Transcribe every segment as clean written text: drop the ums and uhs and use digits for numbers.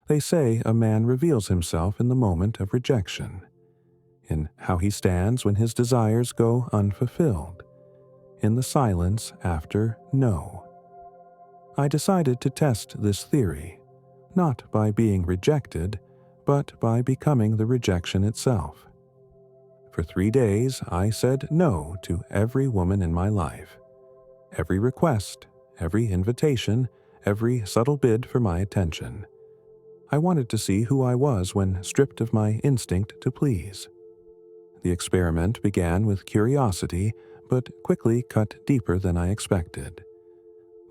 They say a man reveals himself in the moment of rejection, in how he stands when his desires go unfulfilled, in the silence after no. I decided to test this theory, not by being rejected, but by becoming the rejection itself. For 3 days, I said no to every woman in my life. Every request, every invitation, every subtle bid for my attention. I wanted to see who I was when stripped of my instinct to please. The experiment began with curiosity, but quickly cut deeper than I expected.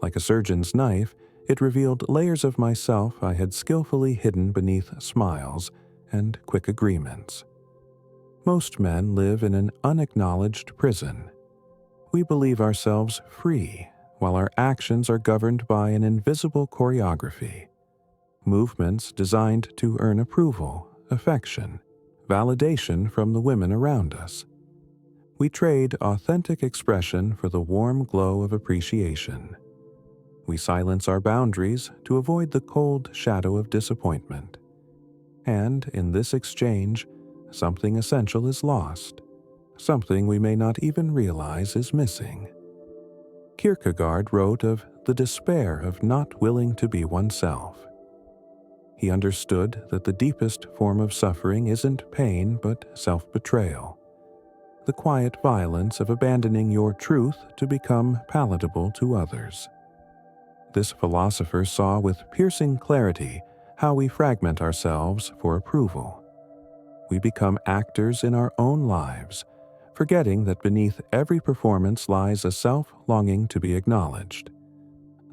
Like a surgeon's knife, it revealed layers of myself I had skillfully hidden beneath smiles and quick agreements. Most men live in an unacknowledged prison. We believe ourselves free, while our actions are governed by an invisible choreography. Movements designed to earn approval, affection, validation from the women around us. We trade authentic expression for the warm glow of appreciation. We silence our boundaries to avoid the cold shadow of disappointment. And in this exchange, something essential is lost, something we may not even realize is missing. Kierkegaard wrote of the despair of not willing to be oneself. He understood that the deepest form of suffering isn't pain but self-betrayal, the quiet violence of abandoning your truth to become palatable to others. This philosopher saw with piercing clarity how we fragment ourselves for approval. We become actors in our own lives, forgetting that beneath every performance lies a self longing to be acknowledged.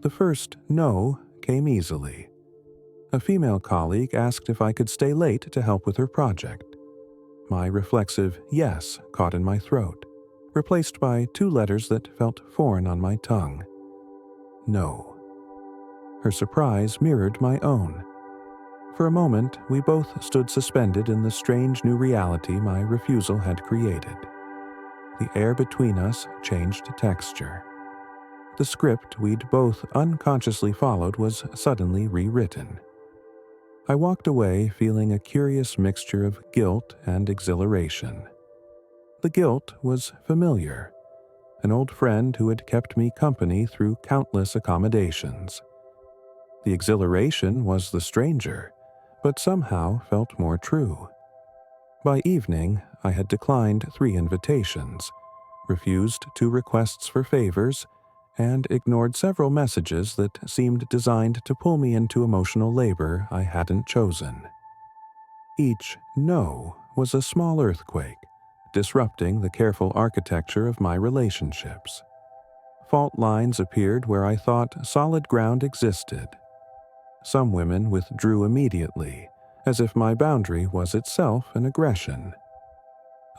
The first no came easily. A female colleague asked if I could stay late to help with her project. My reflexive yes caught in my throat, replaced by 2 letters that felt foreign on my tongue. No. Her surprise mirrored my own. For a moment, we both stood suspended in the strange new reality my refusal had created. The air between us changed texture. The script we'd both unconsciously followed was suddenly rewritten. I walked away feeling a curious mixture of guilt and exhilaration. The guilt was familiar, an old friend who had kept me company through countless accommodations. The exhilaration was the stranger, but somehow felt more true. By evening, I had declined 3 invitations, refused 2 requests for favors, and ignored several messages that seemed designed to pull me into emotional labor I hadn't chosen. Each no was a small earthquake, disrupting the careful architecture of my relationships. Fault lines appeared where I thought solid ground existed. Some women withdrew immediately, as if my boundary was itself an aggression.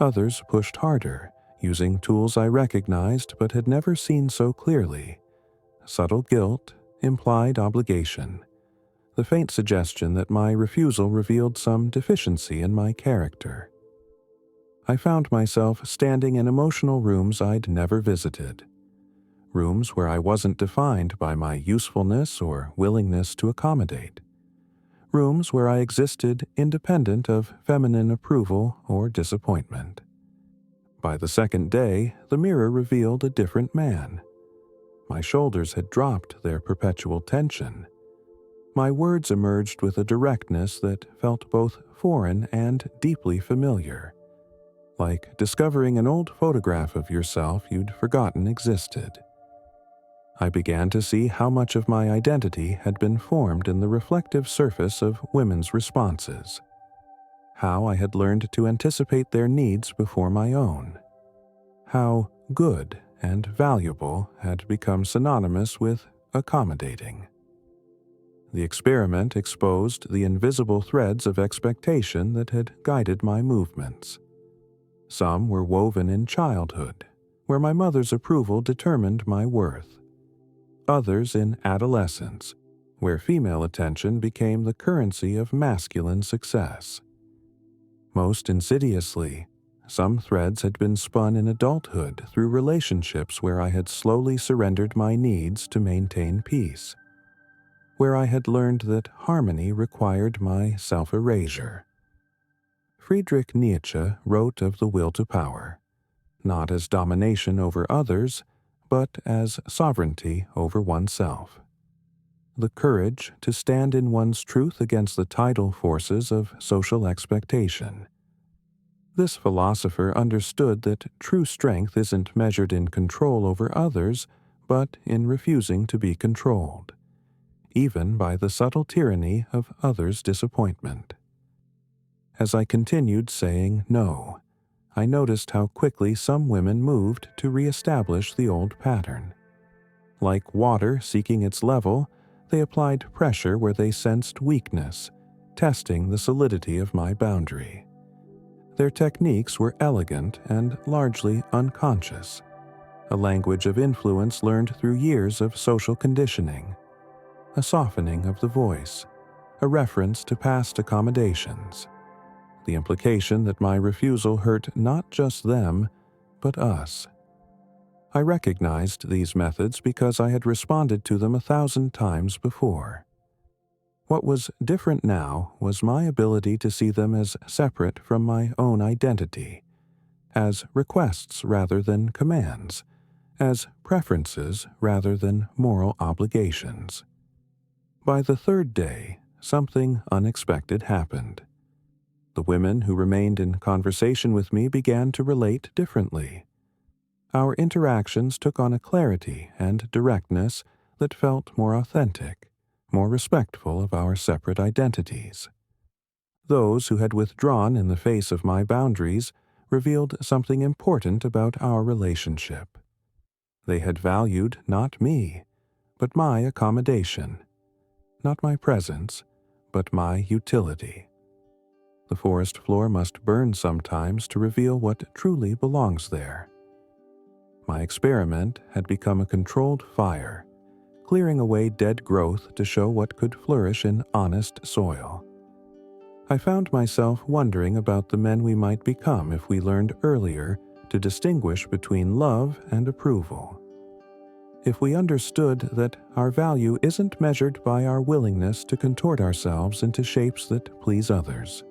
Others pushed harder, using tools I recognized but had never seen so clearly. Subtle guilt, implied obligation, the faint suggestion that my refusal revealed some deficiency in my character. I found myself standing in emotional rooms I'd never visited. Rooms where I wasn't defined by my usefulness or willingness to accommodate. Rooms where I existed independent of feminine approval or disappointment. By the second day, the mirror revealed a different man. My shoulders had dropped their perpetual tension. My words emerged with a directness that felt both foreign and deeply familiar, like discovering an old photograph of yourself you'd forgotten existed. I began to see how much of my identity had been formed in the reflective surface of women's responses, how I had learned to anticipate their needs before my own, how good and valuable had become synonymous with accommodating. The experiment exposed the invisible threads of expectation that had guided my movements. Some were woven in childhood, where my mother's approval determined my worth. Others in adolescence, where female attention became the currency of masculine success. Most insidiously, some threads had been spun in adulthood through relationships where I had slowly surrendered my needs to maintain peace. where I had learned that harmony required my self-erasure. Friedrich Nietzsche wrote of the will to power, not as domination over others, but as sovereignty over oneself. The courage to stand in one's truth against the tidal forces of social expectation. This philosopher understood that true strength isn't measured in control over others, but in refusing to be controlled, even by the subtle tyranny of others' disappointment. As I continued saying no, I noticed how quickly some women moved to reestablish the old pattern. Like water seeking its level, they applied pressure where they sensed weakness, testing the solidity of my boundary. Their techniques were elegant and largely unconscious, a language of influence learned through years of social conditioning, a softening of the voice, a reference to past accommodations, the implication that my refusal hurt not just them, but us. I recognized these methods because I had responded to them 1,000 times before. What was different now was my ability to see them as separate from my own identity, as requests rather than commands, as preferences rather than moral obligations. By the third day, something unexpected happened. The women who remained in conversation with me began to relate differently. Our interactions took on a clarity and directness that felt more authentic, more respectful of our separate identities. Those who had withdrawn in the face of my boundaries revealed something important about our relationship. They had valued not me, but my accommodation, not my presence, but my utility. The forest floor must burn sometimes to reveal what truly belongs there. My experiment had become a controlled fire, clearing away dead growth to show what could flourish in honest soil. I found myself wondering about the men we might become if we learned earlier to distinguish between love and approval. If we understood that our value isn't measured by our willingness to contort ourselves into shapes that please others.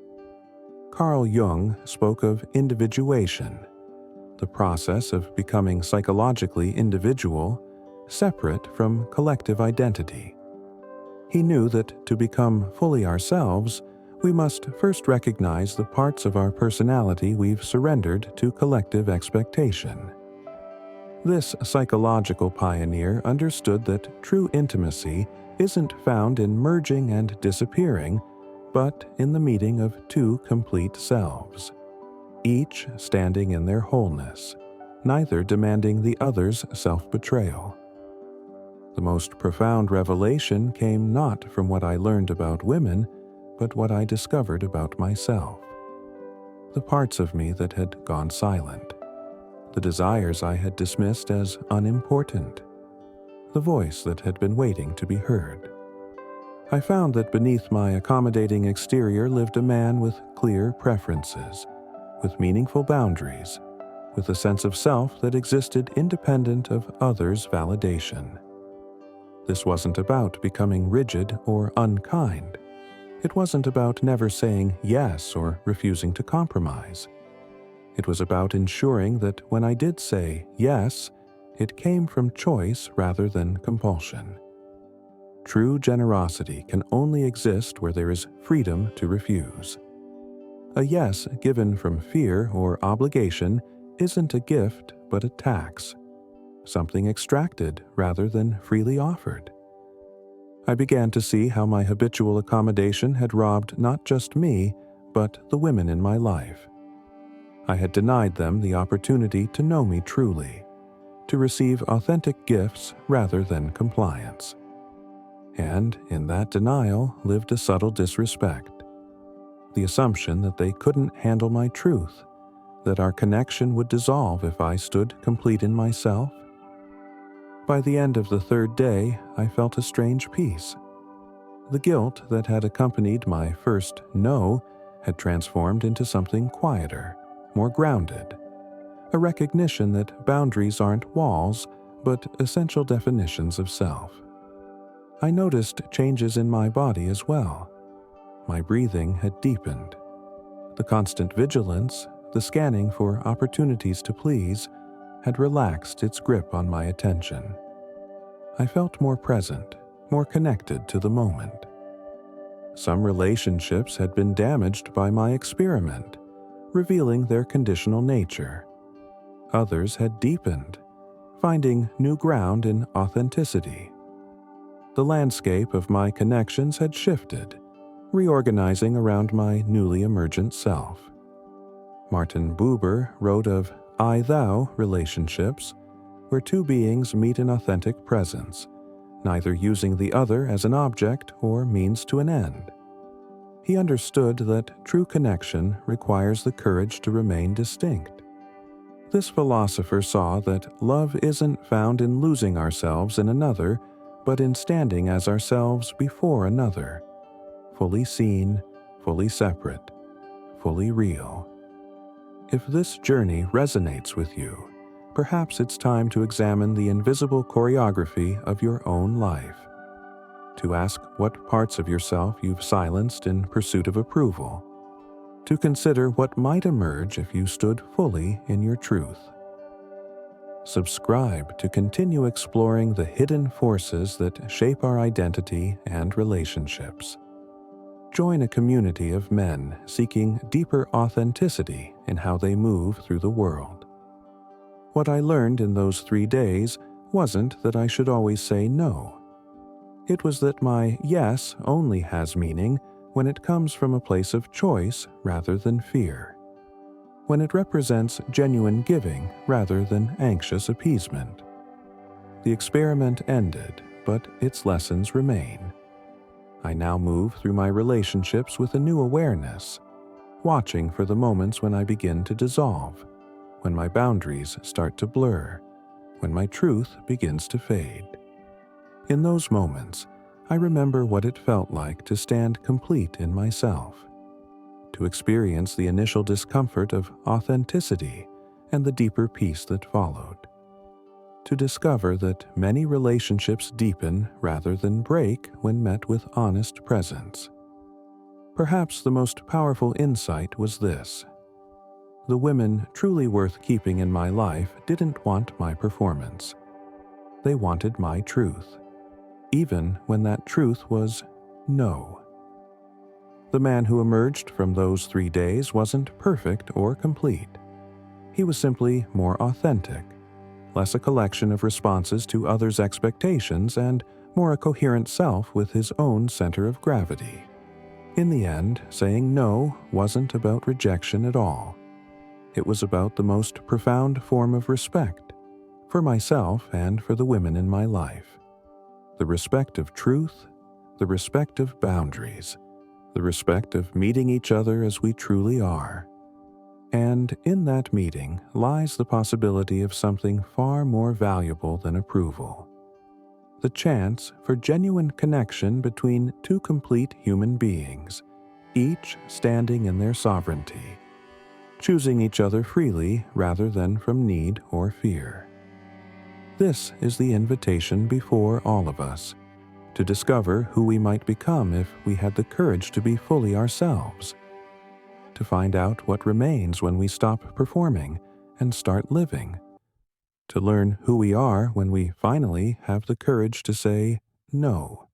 Carl Jung spoke of individuation, the process of becoming psychologically individual, separate from collective identity. He knew that to become fully ourselves, we must first recognize the parts of our personality we've surrendered to collective expectation. This psychological pioneer understood that true intimacy isn't found in merging and disappearing, but in the meeting of two complete selves, each standing in their wholeness, neither demanding the other's self-betrayal. The most profound revelation came not from what I learned about women, but what I discovered about myself. The parts of me that had gone silent, the desires I had dismissed as unimportant, the voice that had been waiting to be heard. I found that beneath my accommodating exterior lived a man with clear preferences, with meaningful boundaries, with a sense of self that existed independent of others' validation. This wasn't about becoming rigid or unkind. It wasn't about never saying yes or refusing to compromise. It was about ensuring that when I did say yes, it came from choice rather than compulsion. True generosity can only exist where there is freedom to refuse. A yes given from fear or obligation isn't a gift but a tax, something extracted rather than freely offered. I began to see how my habitual accommodation had robbed not just me, but the women in my life. I had denied them the opportunity to know me truly, to receive authentic gifts rather than compliance. And in that denial lived a subtle disrespect, the assumption that they couldn't handle my truth, that our connection would dissolve if I stood complete in myself. By the end of the third day, I felt a strange peace. The guilt that had accompanied my first no had transformed into something quieter, more grounded, a recognition that boundaries aren't walls, but essential definitions of self. I noticed changes in my body as well. My breathing had deepened. The constant vigilance, the scanning for opportunities to please, had relaxed its grip on my attention. I felt more present, more connected to the moment. Some relationships had been damaged by my experiment, revealing their conditional nature. Others had deepened, finding new ground in authenticity. The landscape of my connections had shifted, reorganizing around my newly emergent self. Martin Buber wrote of I-thou relationships, where two beings meet in authentic presence, neither using the other as an object or means to an end. He understood that true connection requires the courage to remain distinct. This philosopher saw that love isn't found in losing ourselves in another, but in standing as ourselves before another, fully seen, fully separate, fully real. If this journey resonates with you, perhaps it's time to examine the invisible choreography of your own life, to ask what parts of yourself you've silenced in pursuit of approval, to consider what might emerge if you stood fully in your truth. Subscribe to continue exploring the hidden forces that shape our identity and relationships. Join a community of men seeking deeper authenticity in how they move through the world. What I learned in those 3 days wasn't that I should always say no. It was that my yes only has meaning when it comes from a place of choice rather than fear, when it represents genuine giving rather than anxious appeasement. The experiment ended, but its lessons remain. I now move through my relationships with a new awareness, watching for the moments when I begin to dissolve, when my boundaries start to blur, when my truth begins to fade. In those moments, I remember what it felt like to stand complete in myself, to experience the initial discomfort of authenticity and the deeper peace that followed, to discover that many relationships deepen rather than break when met with honest presence. Perhaps the most powerful insight was this: the women truly worth keeping in my life didn't want my performance. They wanted my truth, even when that truth was no. The man who emerged from those 3 days wasn't perfect or complete. He was simply more authentic, less a collection of responses to others' expectations and more a coherent self with his own center of gravity. In the end, saying no wasn't about rejection at all. It was about the most profound form of respect, for myself and for the women in my life. The respect of truth, the respect of boundaries, the respect of meeting each other as we truly are. And in that meeting lies the possibility of something far more valuable than approval: the chance for genuine connection between two complete human beings, each standing in their sovereignty, choosing each other freely rather than from need or fear. This is the invitation before all of us, to discover who we might become if we had the courage to be fully ourselves, to find out what remains when we stop performing and start living, to learn who we are when we finally have the courage to say no.